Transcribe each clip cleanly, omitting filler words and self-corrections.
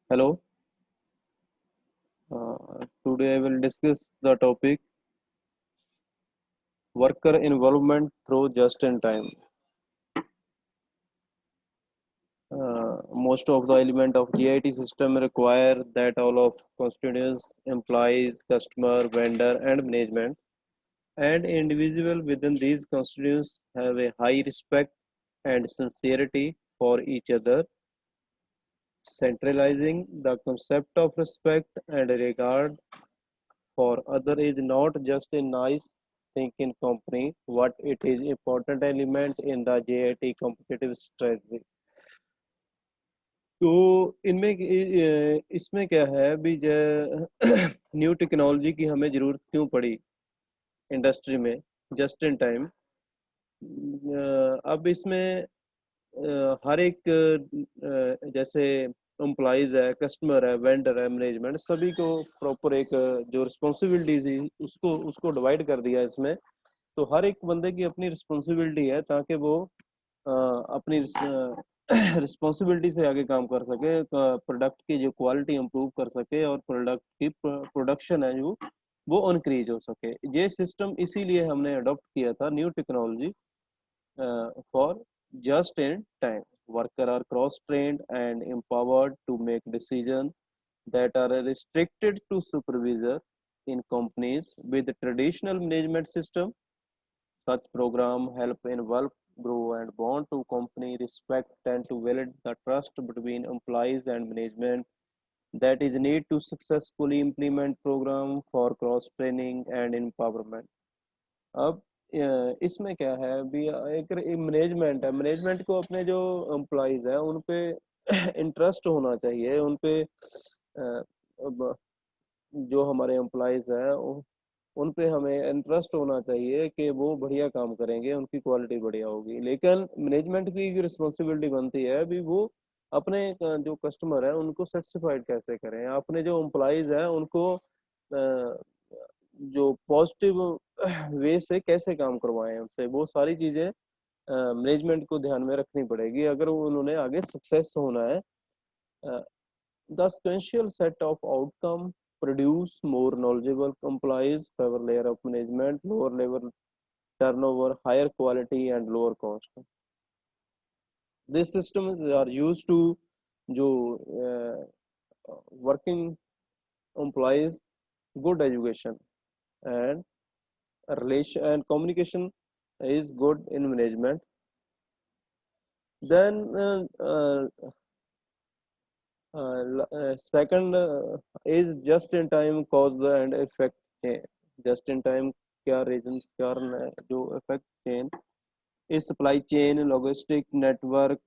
Hello. Today I will discuss the topic worker involvement through just in time. Most of the element of GIT system require that all of constituents, employees, customer, vendor, and management, and individual within these constituents have a high respect and sincerity for each other, centralizing the concept of respect and regard for other is not just a nice thing in company, what it is important element in the JIT competitive strategy. तो इनमें इसमें क्या है अभी new technology की हमें ज़रूरत क्यों पड़ी इंडस्ट्री में जस्ट इन टाइम। अब इसमें हर एक जैसे एम्प्लॉयज़ है, कस्टमर है, वेंडर है, मैनेजमेंट सभी को प्रॉपर एक जो रिस्पॉन्सिबिलिटी थी उसको उसको डिवाइड कर दिया इसमें। तो हर एक बंदे की अपनी रिस्पॉन्सिबिलिटी है ताकि वो अपनी रिस्पॉन्सिबिलिटी से आगे काम कर सके, प्रोडक्ट की जो क्वालिटी इंप्रूव कर सके और प्रोडक्ट की प्रोडक्शन है जो वो इंक्रीज हो सके। ये सिस्टम इसीलिए हमने अडॉप्ट किया था new technology for just in time. Workers are cross-trained and empowered to make decisions that are restricted to supervisor in companies with traditional management system. Such program help involve, grow and bond to company respect and to build the trust between employees and management that is need to successfully implement program for cross training and empowerment. अब इसमें क्या है अभी एक management है, management को अपने जो एम्प्लॉयज है उन पे इंटरेस्ट होना चाहिए, उन पे अब जो हमारे एम्प्लॉयज है उन पे हमें इंटरेस्ट होना चाहिए कि वो बढ़िया काम करेंगे, उनकी क्वालिटी बढ़िया होगी। लेकिन मैनेजमेंट की रिस्पॉन्सिबिलिटी बनती है अभी वो अपने जो कस्टमर है उनको सेटिस्फाइड कैसे करें, अपने जो एम्प्लॉयज है उनको जो पॉजिटिव वे से कैसे काम करवाएं उनसे, वो सारी चीज़ें मैनेजमेंट को ध्यान में रखनी पड़ेगी अगर उन्होंने आगे सक्सेस होना है। The sequential set of outcome produce more knowledgeable employees, favor layer of management, lower level turnover, higher quality and lower cost. These systems are used to जो working employees good education and relation and communication is good in management. Then second is just in time cause and effect chain. Just in time क्या reason कारण है जो effect chain इस supply chain logistic network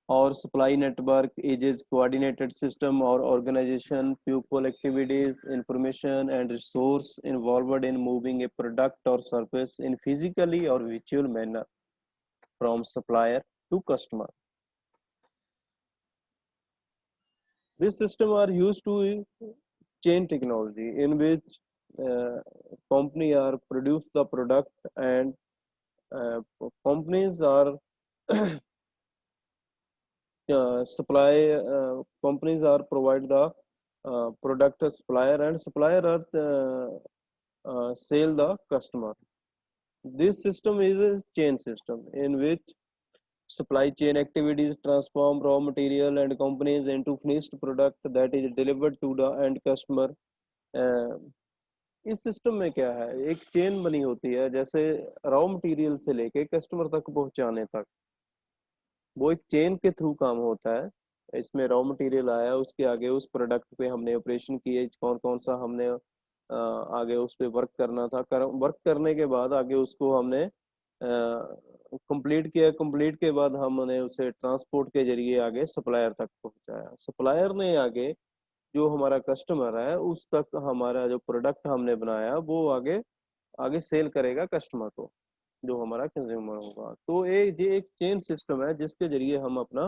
और supply network is coordinated system or organization, people activities, information and resource involved in moving a product or service in physically or virtual manner from supplier to customer. This system are used to chain technology in which company are produce the product and companies are supply companies are provide the product supplier and supplier are sell the customer. This system is a chain system in which supply chain activities transform raw material and companies into finished product that is delivered to the end customer. uh, इस system में क्या है एक chain बनी होती है, जैसे raw material से लेके कस्टमर तक पहुंचाने तक वो एक चेन के थ्रू काम होता है। इसमें रॉ मटेरियल आया, उसके आगे उस प्रोडक्ट पे हमने ऑपरेशन किए, कौन कौन सा हमने आगे उस पे वर्क करना था, वर्क करने के बाद आगे उसको हमने कंप्लीट किया, कंप्लीट के बाद हमने उसे ट्रांसपोर्ट के जरिए आगे सप्लायर तक पहुंचाया। सप्लायर ने आगे जो हमारा कस्टमर है उस तक हमारा जो प्रोडक्ट हमने बनाया वो आगे आगे सेल करेगा कस्टमर को, जो हमारा कंज्यूमर होगा। तो ये एक चेन सिस्टम है जिसके जरिए हम अपना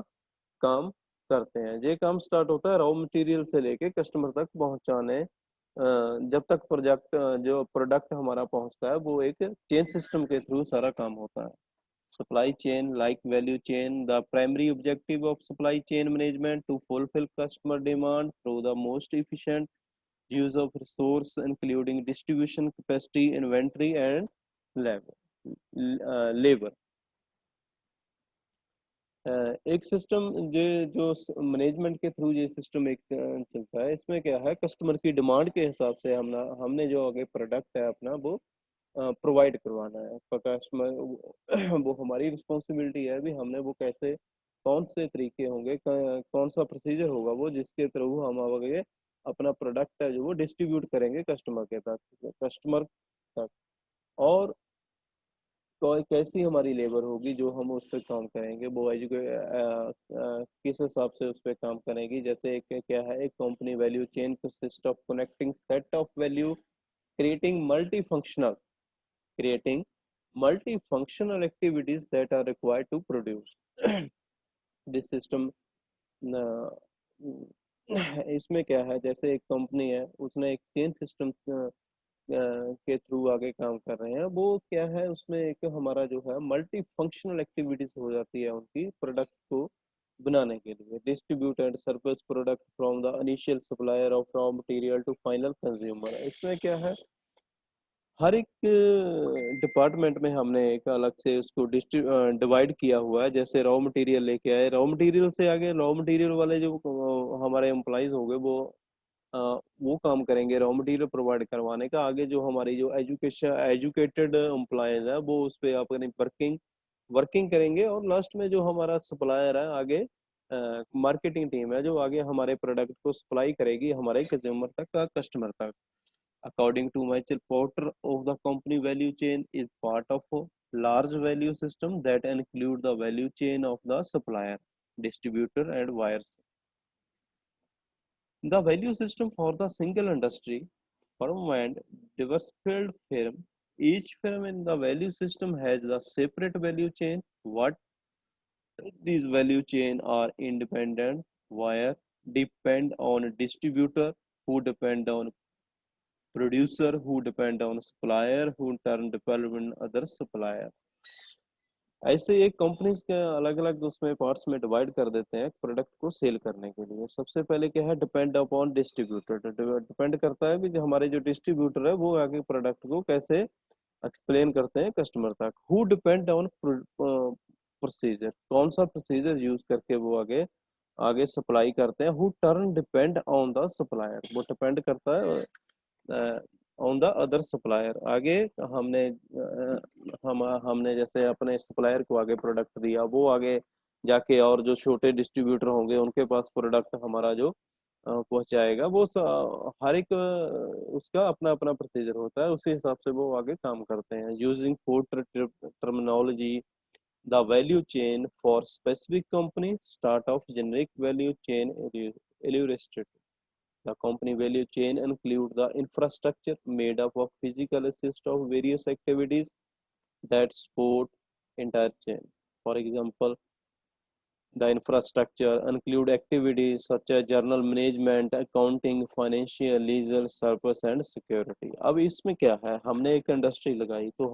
काम करते हैं। ये काम स्टार्ट होता है रॉ मटेरियल से लेके कस्टमर तक पहुंचाने, जब तक प्रोजेक्ट जो प्रोडक्ट हमारा पहुंचता है वो एक चेन सिस्टम के थ्रू सारा काम होता है। supply chain like value chain. The primary objective of supply chain management to fulfill customer demand through the most efficient use of resource including distribution capacity, inventory and labor. एक system जो management के through ये system एक चलता है, इसमें क्या है, कस्टमर की डिमांड के हिसाब से हमने जो आगे प्रोडक्ट है अपना वो प्रोवाइड करवाना है कस्टमर वो हमारी रिस्पॉन्सिबिलिटी है भी, हमने वो कैसे, कौन से तरीके होंगे, कौन सा प्रोसीजर होगा वो जिसके थ्रू हम आगे अपना प्रोडक्ट है जो वो डिस्ट्रीब्यूट करेंगे कस्टमर तक। और कैसी हमारी लेबर होगी जो हम उस पर काम करेंगे, वो किस हिसाब से उस पर काम करेंगी। जैसे एक क्या है, एक company value chain consist of connecting set of value creating multifunctional creating multifunctional activities that are required to produce this system। इसमें क्या है, जैसे एक कंपनी है उसने एक चेन सिस्टम के थ्रू आगे काम कर रहे हैं, वो क्या है उसमें एक हमारा जो है मल्टी फंक्शनल एक्टिविटीज हो जाती है उनकी प्रोडक्ट को बनाने के लिए। Distribute and service product from the initial supplier of raw material to final consumer. इसमें क्या है, हर एक डिपार्टमेंट में हमने एक अलग से उसको डिवाइड किया हुआ है। जैसे रॉ मटेरियल लेके आए, रॉ मटेरियल से आगे रॉ मटेरियल वाले जो हमारे एम्प्लॉइज हो गए वो काम करेंगे रॉ मटेरियल प्रोवाइड करवाने का। आगे जो हमारी जो एजुकेटेड एम्प्लॉयज है वो उस पर अपनी वर्किंग करेंगे। और लास्ट में जो हमारा सप्लायर है आगे मार्केटिंग टीम है जो आगे हमारे प्रोडक्ट को सप्लाई करेगी हमारे कंज्यूमर तक, कस्टमर तक। According to Michael Porter of the company value chain is part of a large value system that include the value chain of the supplier, distributor and buyers. The value system for the single industry firm and diversified firm. Each firm in the value system has a separate value chain. What these value chain are independent wire depend on distributor who depend on producer who depend on supplier who in turn depend on other supplier। ऐसे एक companies के अलग अलग उसमें parts में divide कर देते हैं प्रोडक्ट को सेल करने के लिए। सबसे पहले क्या है, डिपेंड अपॉन डिस्ट्रीब्यूटर। डिपेंड करता है कि हमारे जो डिस्ट्रीब्यूटर है वो आगे प्रोडक्ट को कैसे एक्सप्लेन करते हैं कस्टमर तक। हु डिपेंड ऑन प्रोसीजर, कौन सा प्रोसीजर यूज करके वो आगे आगे सप्लाई करते हैं। Who turn depend on the supplier, वो डिपेंड करता है ऑन द अदर सप्लायर। आगे हमने जैसे अपने सप्लायर को आगे प्रोडक्ट दिया, वो आगे जाके और जो छोटे डिस्ट्रीब्यूटर होंगे उनके पास प्रोडक्ट हमारा जो पहुंचाएगा। वो हर एक उसका अपना अपना प्रोसीजर होता है, उसी हिसाब से वो आगे काम करते हैं। Using food terminology, the value chain for specific company start of generic value chain illustrated। The company value chain include the infrastructure made up of physical assist of various activities that support entire chain. For example, the infrastructure include activities such as journal management, accounting, financial, legal, service and security। अब इसमें क्या है, हमने एक industry लगाई तो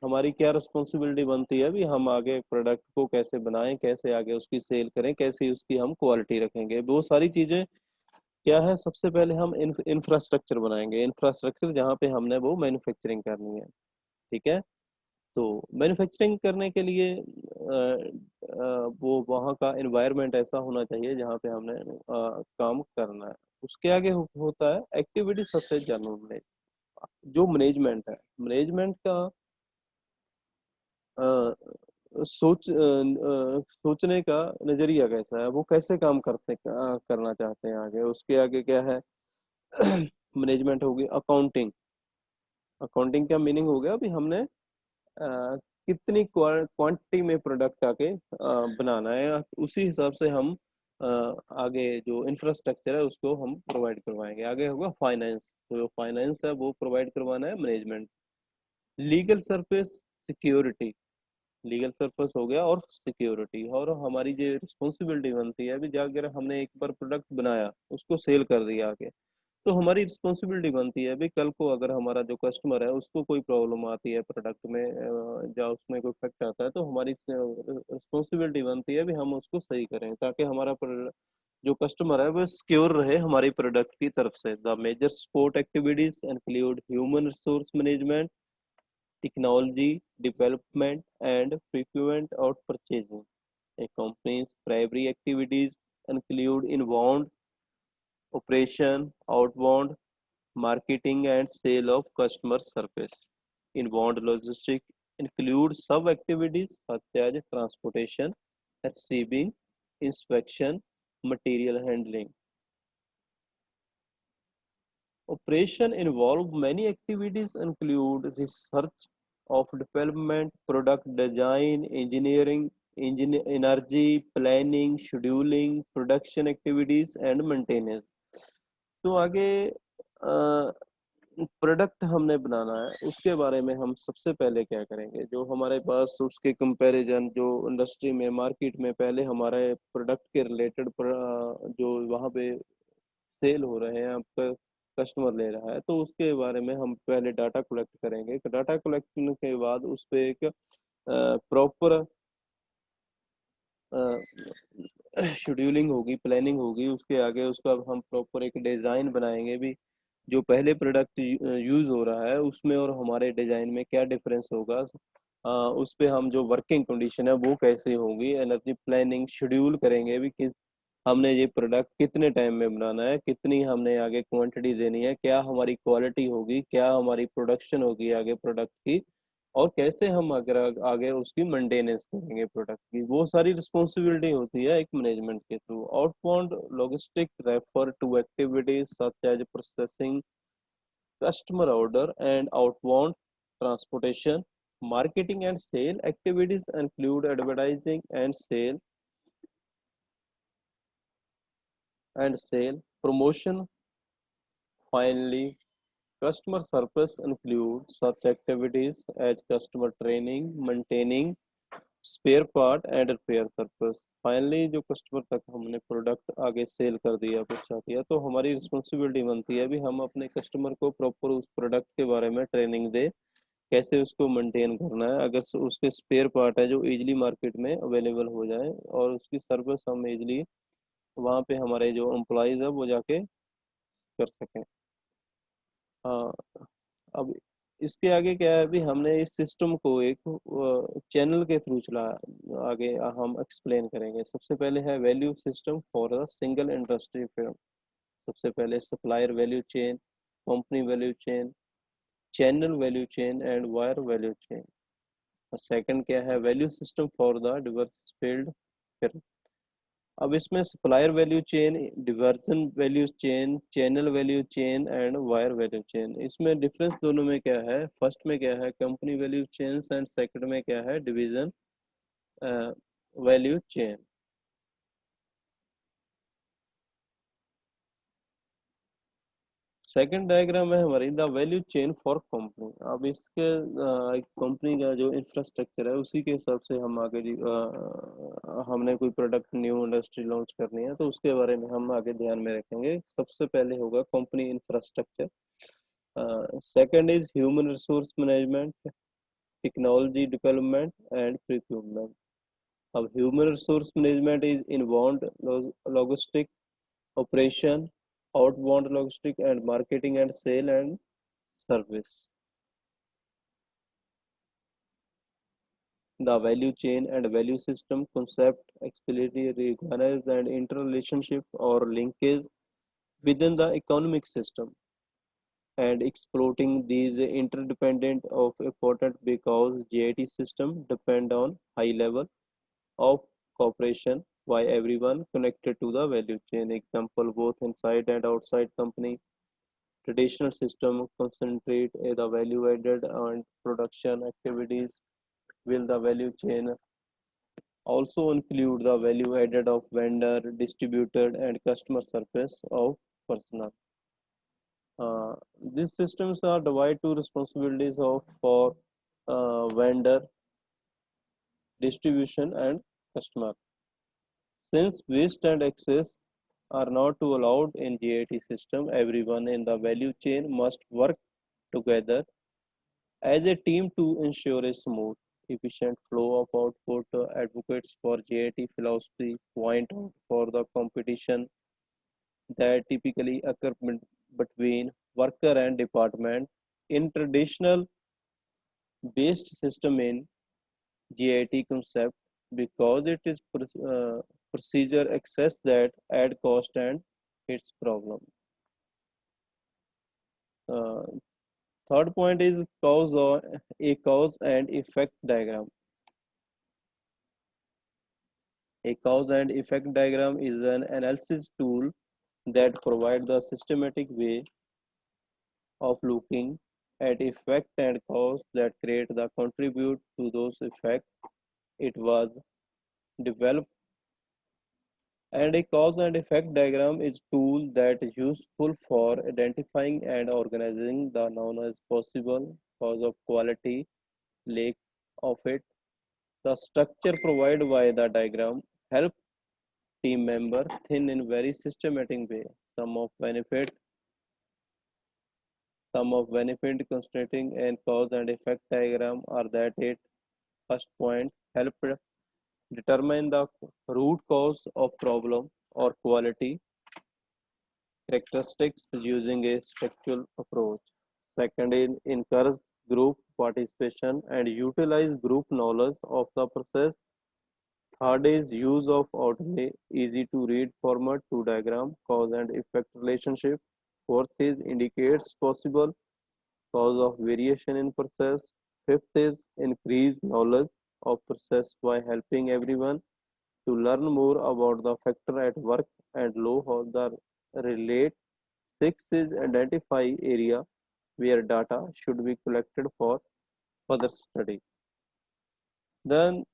हमारी क्या रिस्पॉन्सिबिलिटी बनती है, अभी हम आगे प्रोडक्ट को कैसे बनाएं, कैसे आगे उसकी सेल करें, कैसे उसकी हम क्वालिटी रखेंगे, वो सारी चीजें क्या है। सबसे पहले हम इंफ्रास्ट्रक्चर बनाएंगे, इंफ्रास्ट्रक्चर जहाँ पे हमने वो मैन्युफैक्चरिंग करनी है। ठीक है, तो मैन्युफैक्चरिंग करने के लिए वो वहाँ का एनवायरनमेंट ऐसा होना चाहिए जहाँ पे हमने काम करना है। उसके आगे होता है एक्टिविटी सबसे जनरल मैनेज। जो मैनेजमेंट है, मैनेजमेंट का सोचने का नजरिया कैसा है, वो कैसे काम करना चाहते हैं आगे। उसके आगे क्या है, मैनेजमेंट होगी अकाउंटिंग। अकाउंटिंग का मीनिंग हो गया अभी हमने कितनी क्वांटिटी में प्रोडक्ट आके बनाना है, उसी हिसाब से हम आगे जो इंफ्रास्ट्रक्चर है उसको हम प्रोवाइड करवाएंगे। आगे होगा फाइनेंस, तो जो फाइनेंस है वो प्रोवाइड करवाना है management. Legal service security, legal service हो गया और सिक्योरिटी। और हमारी जो रिस्पॉन्सिबिलिटी बनती है अभी, अगर हमने एक बार प्रोडक्ट बनाया उसको सेल कर दिया आगे, तो हमारी रिस्पॉन्सिबिलिटी बनती है भाई, कल को अगर हमारा जो कस्टमर है उसको कोई प्रॉब्लम आती है प्रोडक्ट में या उसमें कोई इफेक्ट आता है, तो हमारी रिस्पॉन्सिबिलिटी बनती है भी हम उसको सही करें, ताकि हमारा जो कस्टमर है वो सिक्योर रहे हमारी प्रोडक्ट की तरफ से। The major support activities include human resource management, technology development and procurement और purchasing. A company's primary activities include inbound operation, outbound marketing, and sale of customer service. Inbound logistics include sub-activities such as transportation, receiving, inspection, material handling. Operation involve many activities include research of development, product design, engineering, energy, planning, scheduling, production activities and maintenance. तो आगे product हमने बनाना है, उसके बारे में हम सबसे पहले क्या करेंगे, जो हमारे पास उसके कंपैरिजन जो इंडस्ट्री में मार्केट में पहले हमारे प्रोडक्ट के रिलेटेड जो वहाँ पे सेल हो रहे हैं, आपका कस्टमर ले रहा है, तो उसके बारे में हम पहले डाटा कलेक्ट करेंगे। डाटा कलेक्ट करने के बाद उस पर एक प्रॉपर शेड्यूलिंग होगी, प्लानिंग होगी, उसके आगे उसका हम प्रॉपर एक डिज़ाइन बनाएंगे भी, जो पहले प्रोडक्ट यूज़ हो रहा है उसमें और हमारे डिज़ाइन में क्या डिफरेंस होगा। उस पे हम जो वर्किंग कंडीशन है वो कैसे होगी, एनर्जी प्लानिंग शेड्यूल करेंगे भी कि हमने ये प्रोडक्ट कितने टाइम में बनाना है, कितनी हमने आगे क्वांटिटी देनी है, क्या हमारी क्वालिटी होगी, क्या हमारी प्रोडक्शन होगी आगे प्रोडक्ट की, और कैसे हम अगर आगे उसकी मेंटेनेंस करेंगे प्रोडक्ट की। वो सारी रिस्पॉन्सिबिलिटी होती है एक मैनेजमेंट के through. Outbound logistic refer to activities such as processing customer order and outbound transportation. Marketing and sale activities include advertising and sale promotion. Finally, customer service includes such activities as customer training, maintaining spare part and repair service. Finally जो customer तक हमने product आगे cell कर दिया, पहुंचा दिया, तो हमारी रिस्पॉन्सिबिलिटी बनती है भी हम अपने कस्टमर को प्रॉपर उस प्रोडक्ट के बारे में ट्रेनिंग दे, कैसे उसको मेंटेन करना है, अगर उसके स्पेयर पार्ट है जो इजीली मार्केट में अवेलेबल हो जाए, और उसकी सर्विस हम इजीली वहाँ पे हमारे जो एम्प्लॉयज़ है वो जाके कर सकें। हाँ, अब इसके आगे क्या है भी, हमने इस सिस्टम को एक चैनल के थ्रू चला, आगे हम एक्सप्लेन करेंगे। सबसे पहले है value system for a single industry firm. सबसे पहले supplier value chain, company value chain, channel value chain and wire value chain. और सेकंड क्या है, value system for the Divers field firm. अब इसमें supplier value chain, diversion value chain, channel value chain and wire value chain, इसमें difference दोनों में क्या है, फर्स्ट में क्या है company value chain and second में क्या है division value chain. Second diagram है हमारी the value chain for company. अब इसके कंपनी का जो इंफ्रास्ट्रक्चर है उसी के हिसाब से हम आगे हमने कोई प्रोडक्ट न्यू इंडस्ट्री लॉन्च करनी है तो उसके बारे में हम आगे ध्यान में रखेंगे। सबसे पहले होगा company infrastructure, second is human resource management, technology development and procurement. अब human resource management is inbound logistic operation, outbound logistic and marketing and sale and service. The value chain and value system concept explicitly recognize and interrelationship or linkage within the economic system, and exploiting these interdependent of important because GIT system depend on high level of cooperation by everyone connected to the value chain. Example both inside and outside company. Traditional system concentrate the value added and production activities, will the value chain also include the value added of vendor, distributor, and customer service of personnel. These systems are divided to responsibilities of for vendor, distribution, and customer. Since waste and excess are not to allowed in GIT system. Everyone in the value chain must work together as a team to ensure a smooth, efficient flow of output. Advocates for GIT philosophy point out for the competition that typically occur between worker and department. In traditional based system in GIT concept, because it is procedure access that add cost and its problem. Uh, Third point is cause or a cause and effect diagram. A cause and effect diagram is an analysis tool that provides the systematic way of looking at effect and cause that create the contribute to those effects. It was developed, and a cause and effect diagram is tool that is useful for identifying and organizing the known as possible cause of quality lack of it. The structure provided by the diagram help team member thin in very systematic way. Some of benefit, some of benefit concentrating and cause and effect diagram are that it first point help determine the root cause of problem or quality characteristics using a structural approach. Second is encourage group participation and utilize group knowledge of the process. Third is use of ordinary, easy to read format to diagram cause and effect relationship. Fourth is indicates possible cause of variation in process. Fifth is increase knowledge of process by helping everyone to learn more about the factor at work and low how the relate. Six is identify area where data should be collected for further study. Then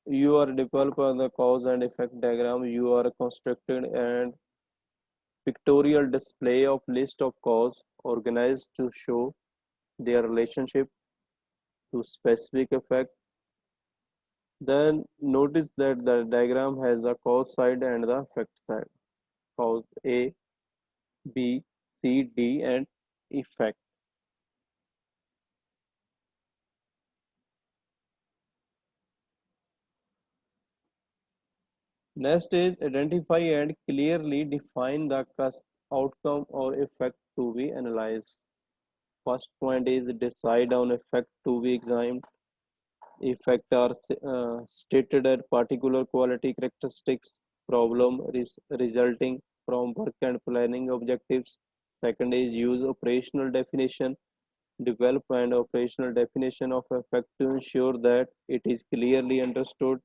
you are developing the cause and effect diagram. You are constructing and pictorial display of list of cause organized to show their relationship to specific effect. Then notice that the diagram has the cause side and the effect side. Cause A, B, C, D, and effect. Next is identify and clearly define the outcome or effect to be analyzed. First point is decide on effect to be examined. Effect are stated at particular quality characteristics, problem resulting from work and planning objectives. Second is use operational definition. Develop an operational definition of effect to ensure that it is clearly understood.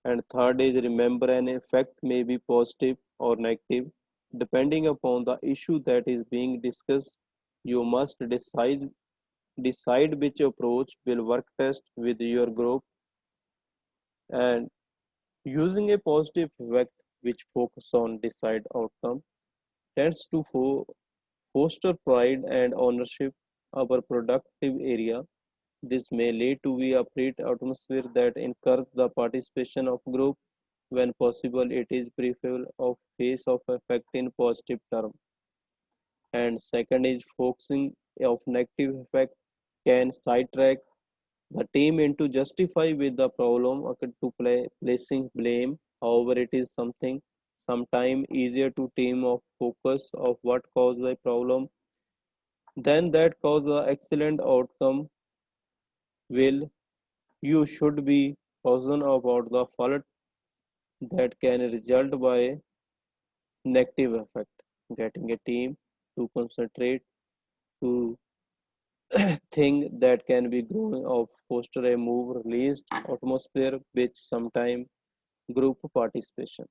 And third is remember an effect may be positive or negative. Depending upon the issue that is being discussed, you must decide which approach will work best with your group. And using a positive effect which focus on desired outcome tends to foster pride and ownership of a productive area. This may lead to a upright atmosphere that encourages the participation of group. When possible, it is preferable of face of effect in positive term. And second is focusing of negative effect can sidetrack the team into justify with the problem or to placing blame. However, it is sometime easier to team of focus of what caused the problem than that cause the excellent outcome will. You should be caution about the fault that can result by negative effect. Getting a team to concentrate to thing that can be growing of foster a move released atmosphere which sometime group participation.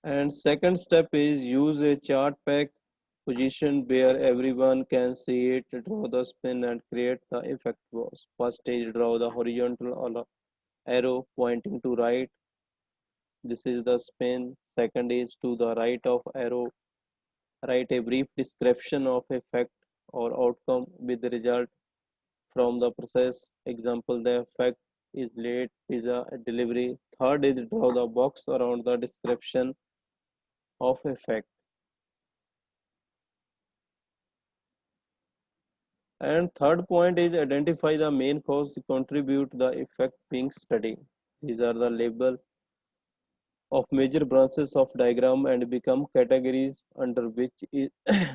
And second step is use a chart pack position where everyone can see it, draw the spin and create the effect was. First stage draw the horizontal arrow pointing to right. This is the spin. Second is to the right of arrow. Write a brief description of effect or outcome with the result from the process. Example, the effect. is late pizza delivery. Third is draw the box around the description of effect. And third point is identify the main cause to contribute the effect being studied. These are the label of major branches of diagram and become categories under which is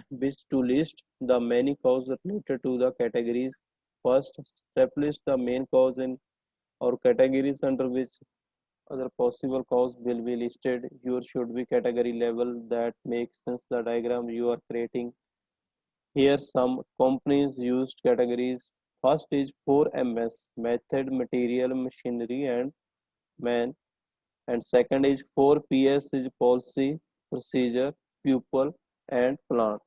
which to list the many causes related to the categories. First, establish the main cause in or categories under which other possible cause will be listed. Yours should be category level that makes sense the diagram you are creating. Here some companies used categories. First is 4MS method, material, machinery and man, and second is 4PS is policy, procedure, pupil and plant.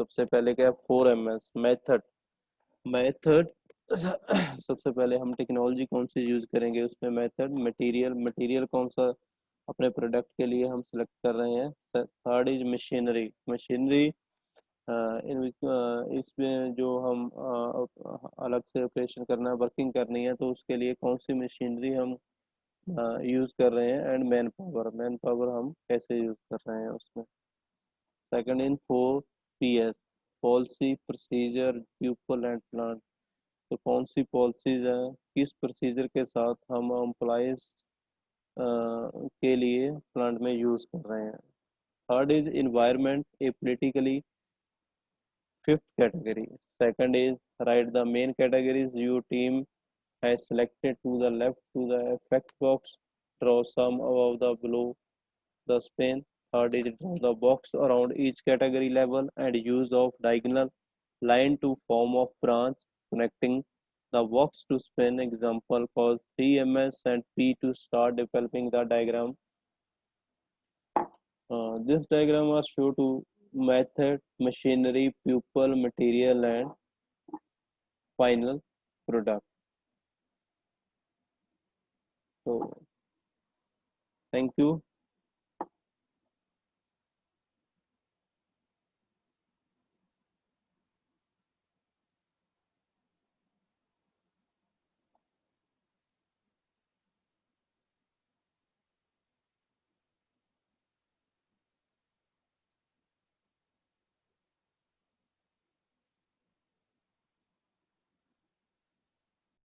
सबसे पहले क्या 4MS method method सबसे पहले हम technology कौन सी use करेंगे उसमें method material material कौन सा अपने प्रोडक्ट के लिए हम सिलेक्ट कर रहे हैं थर्ड इज मशीनरी मशीनरी इसमें जो हम अलग से ऑपरेशन करना है वर्किंग करनी है तो उसके लिए कौन सी मशीनरी हम यूज़ कर रहे हैं एंड मैन पावर हम कैसे यूज़ कर रहे हैं उसमें second in 4PS policy procedure people and plan तो कौन सी पॉलिसीज हैं किस प्रोसीजर के साथ हम एम्प्लॉयज के लिए प्लांट में यूज़ कर रहे हैं third is environment A politically fifth category second is write the main categories your team has selected to the left to the effect box draw some above the below the span third is draw the box around each category level and use of diagonal line to form of branch connecting the box to span example cause 3ms and p to start developing the diagram this diagram was shown to method machinery pupil material and final product so thank you